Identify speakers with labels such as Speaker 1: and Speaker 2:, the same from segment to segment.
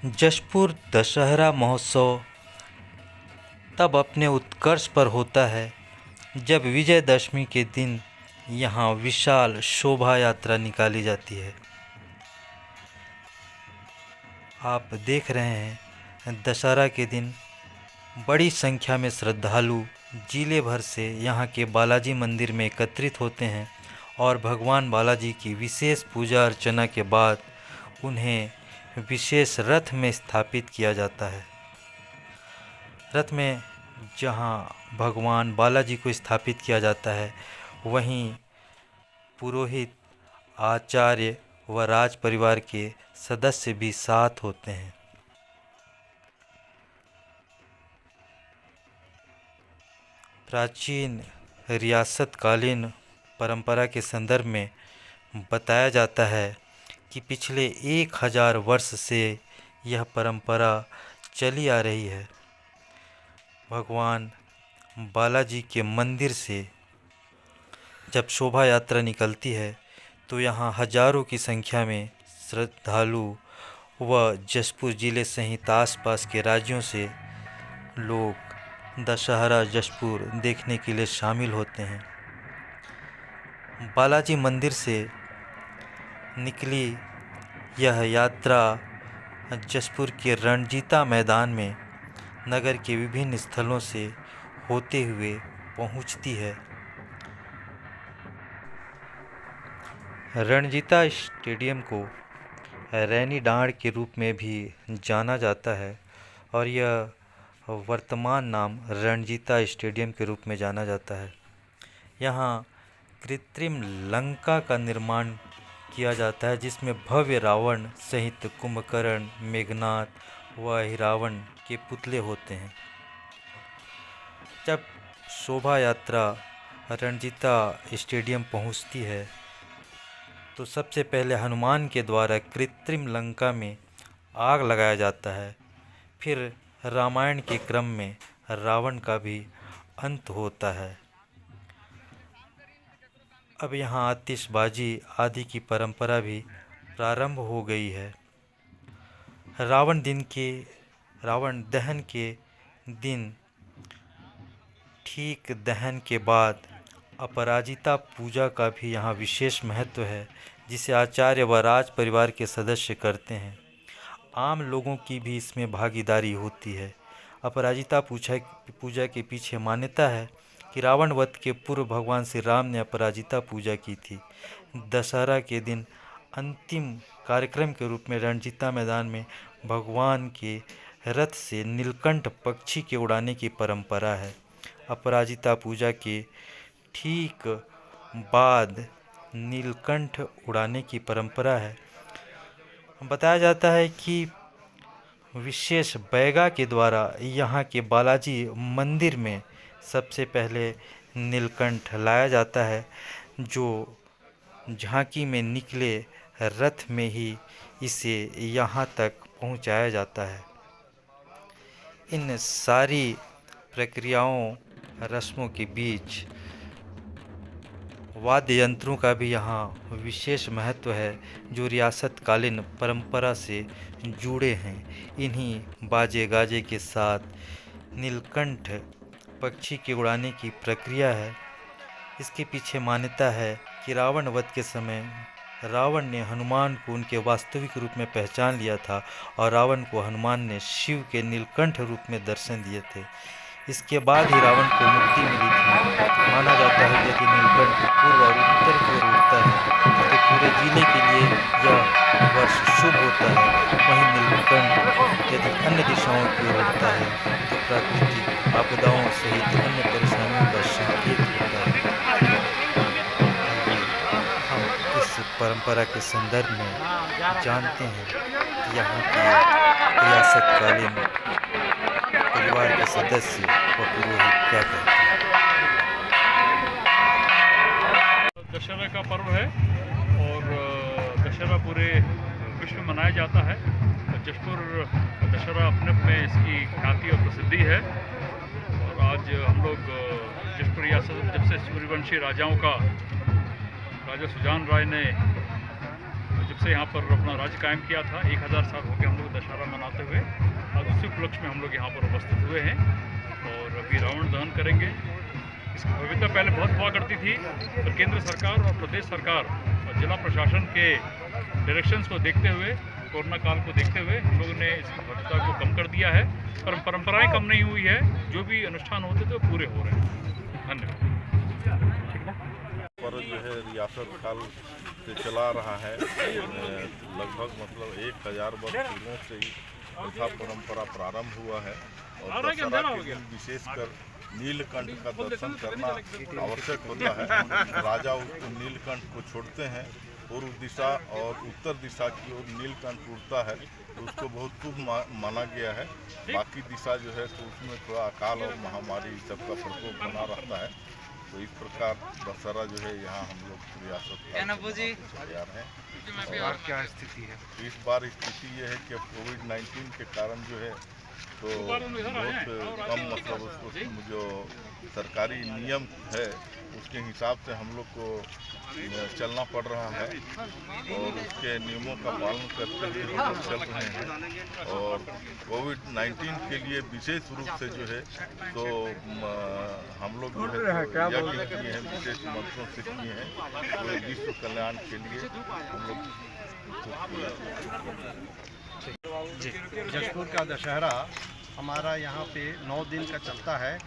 Speaker 1: जशपुर दशहरा महोत्सव तब अपने उत्कर्ष पर होता है जब विजयदशमी के दिन यहाँ विशाल शोभा यात्रा निकाली जाती है। आप देख रहे हैं दशहरा के दिन बड़ी संख्या में श्रद्धालु जिले भर से यहाँ के बालाजी मंदिर में एकत्रित होते हैं और भगवान बालाजी की विशेष पूजा अर्चना के बाद उन्हें विशेष रथ में स्थापित किया जाता है। रथ में जहाँ भगवान बालाजी को स्थापित किया जाता है वहीं पुरोहित, आचार्य व राज परिवार के सदस्य भी साथ होते हैं। प्राचीन रियासतकालीन परंपरा के संदर्भ में बताया जाता है कि पिछले 1000 वर्ष से यह परंपरा चली आ रही है। भगवान बालाजी के मंदिर से जब शोभा यात्रा निकलती है तो यहाँ हजारों की संख्या में श्रद्धालु व जशपुर जिले सहित आसपास के राज्यों से लोग दशहरा जशपुर देखने के लिए शामिल होते हैं। बालाजी मंदिर से निकली यह यात्रा जशपुर के रणजीता मैदान में नगर के विभिन्न स्थलों से होते हुए पहुंचती है। रणजीता स्टेडियम को रैनी डांड के रूप में भी जाना जाता है और यह वर्तमान नाम रणजीता स्टेडियम के रूप में जाना जाता है। यहाँ कृत्रिम लंका का निर्माण किया जाता है जिसमें भव्य रावण सहित कुंभकर्ण, मेघनाथ व अहिरावण के पुतले होते हैं। जब शोभा यात्रा रणजीता स्टेडियम पहुंचती है तो सबसे पहले हनुमान के द्वारा कृत्रिम लंका में आग लगाया जाता है। फिर रामायण के क्रम में रावण का भी अंत होता है। अब यहाँ आतिशबाजी आदि की परंपरा भी प्रारंभ हो गई है। रावण दहन के दिन ठीक दहन के बाद अपराजिता पूजा का भी यहाँ विशेष महत्व है जिसे आचार्य व राज परिवार के सदस्य करते हैं। आम लोगों की भी इसमें भागीदारी होती है। अपराजिता पूजा के पीछे मान्यता है कि रावण वध के पूर्व भगवान श्री राम ने अपराजिता पूजा की थी। दशहरा के दिन अंतिम कार्यक्रम के रूप में रणजीता मैदान में भगवान के रथ से नीलकंठ पक्षी के उड़ाने की परंपरा है। अपराजिता पूजा के ठीक बाद नीलकंठ उड़ाने की परंपरा है। बताया जाता है कि विशेष बैगा के द्वारा यहाँ के बालाजी मंदिर में सबसे पहले नीलकंठ लाया जाता है जो झांकी में निकले रथ में ही इसे यहाँ तक पहुँचाया जाता है। इन सारी प्रक्रियाओं रस्मों के बीच वाद्य यंत्रों का भी यहाँ विशेष महत्व है जो रियासतकालीन परंपरा से जुड़े हैं। इन्हीं बाजे गाजे के साथ नीलकंठ पक्षी के उड़ाने की प्रक्रिया है। इसके पीछे मान्यता है कि रावण वध के समय रावण ने हनुमान को उनके वास्तविक रूप में पहचान लिया था और रावण को हनुमान ने शिव के नीलकंठ रूप में दर्शन दिए थे। इसके बाद ही रावण को मुक्ति मिली थी। माना जाता है कि यदि नीलकंठ पूर्व और उत्तर की ओर उड़ता है तो पूरे जिले के लिए यह वर्ष शुभ होता है। वहीं नीलकंठ यदि अन्य दिशाओं की ओर उड़ता है तो प्राकृतिक आपदाओं सहित अन्य परेशानियों का संकेत होता है। हम इस परंपरा के संदर्भ में जानते हैं कि यहाँ के रियासतकालीन परिवार के सदस्य व पुरोहित क्या कहते हैं।
Speaker 2: दशहरा का पर्व है और दशहरा पूरे विश्व में मनाया जाता है। जशपुर दशहरा अपने में इसकी ख्याति और प्रसिद्धि है और आज हम लोग जशपुर रियासत जब से सूर्यवंशी राजाओं का राजा सुजान राय ने जब जब से यहाँ पर अपना राज्य कायम किया था। 1000 साल हो गए हम लोग दशहरा मनाते हुए। आज उसी उपलक्ष्य में हम लोग यहाँ पर उपस्थित हुए हैं और अभी रावण दहन करेंगे। इसकी भव्यता पहले बहुत हुआ करती थी, पर केंद्र सरकार और प्रदेश सरकार और जिला प्रशासन के डायरेक्शंस को देखते हुए, कोरोना काल को देखते हुए हम लोगों ने इसकी भव्यता को कम कर दिया है। पर परंपराएं कम नहीं हुई है, जो भी अनुष्ठान होते थे वो पूरे हो रहे हैं। धन्यवाद।
Speaker 3: पर जो है रियासत काल से चला रहा है, लगभग मतलब 1000 वर्ष पूर्वों से ही ऐसा परंपरा प्रारंभ हुआ है। और दशहरा के दिन विशेषकर नीलकंठ का दर्शन करना आवश्यक होता है। राजा नीलकंठ को छोड़ते हैं, पूर्व दिशा और उत्तर दिशा की ओर नीलकंठ उड़ता है, तो उसको बहुत शुभ माना गया है। बाकी दिशा जो है तो उसमें थोड़ा अकाल और महामारी सबका प्रकोप बना रहता है। तो इस प्रकार दशहरा जो है यहाँ हम लोग रियासत तैयार हैं।
Speaker 4: और क्या स्थिति है?
Speaker 3: इस बार स्थिति ये है कि कोविड-19 के कारण जो है तो बहुत कम मतलब उसको जो सरकारी नियम है उसके हिसाब से हम लोग को चलना पड़ रहा है और उसके नियमों का पालन करते हुए हम लोग चल रहे हैं। और कोविड-19 के लिए विशेष रूप से जो है तो हम लोग जो है यज्ञ किए हैं, विशेष मंत्रों से किए हैं, पूरे विश्व कल्याण के लिए हम लोग।
Speaker 4: जशपुर का दशहरा हमारा यहाँ पे 9 दिन का चलता है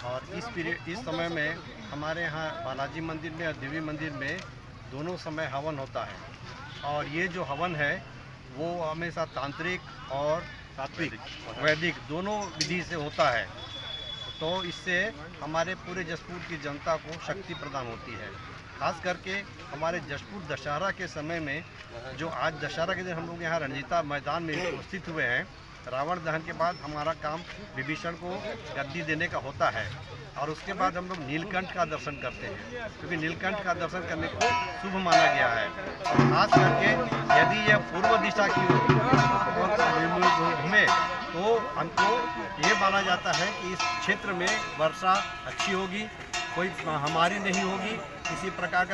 Speaker 4: और इस समय में हमारे यहाँ बालाजी मंदिर में और देवी मंदिर में दोनों समय हवन होता है। और ये जो हवन है वो हमेशा तांत्रिक और सात्विक वैदिक दोनों विधि से होता है। तो इससे हमारे पूरे जशपुर की जनता को शक्ति प्रदान होती है। खास करके हमारे जशपुर दशहरा के समय में, जो आज दशहरा के दिन हम लोग यहाँ रणजीता मैदान में उपस्थित हुए हैं, रावण दहन के बाद हमारा काम विभीषण को गद्दी देने का होता है और उसके बाद हम लोग नीलकंठ का दर्शन करते हैं, क्योंकि नीलकंठ का दर्शन करने को शुभ माना गया है। और खास करके यदि यह पूर्व दिशा की ओर घूमे तो हमको ये माना जाता है कि इस क्षेत्र में वर्षा अच्छी होगी, कोई महामारी नहीं होगी, किसी प्रकार का